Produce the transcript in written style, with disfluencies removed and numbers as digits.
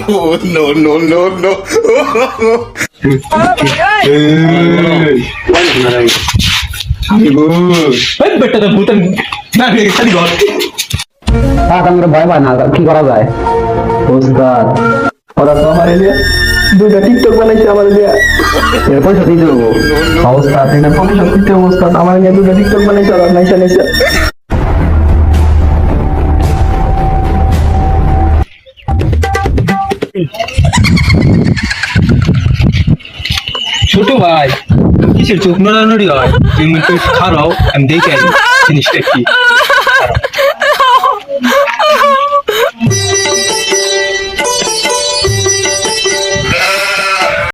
no, no, no, no. বেটাটা ভূতের না রে খালি ঘর আমরা ভয় পায় না কি করা যায় ওস্তাদ ওরা তো আমার এলিয়া দুইটা টিকটক বানাইছে আমার এলিয়া এর পয়সা দিয়ে দেবো অবস্থা এটা পয়সা দিতে অবস্থা আমার এলিয়া দুইটা টিকটক বানাইছে আর নাইসা নাইসা ছোট ভাই কিসের চোখ নড়ানড়ি হয় তুমি একটু খারাও আমি দেখে আসি জিনিসটা কি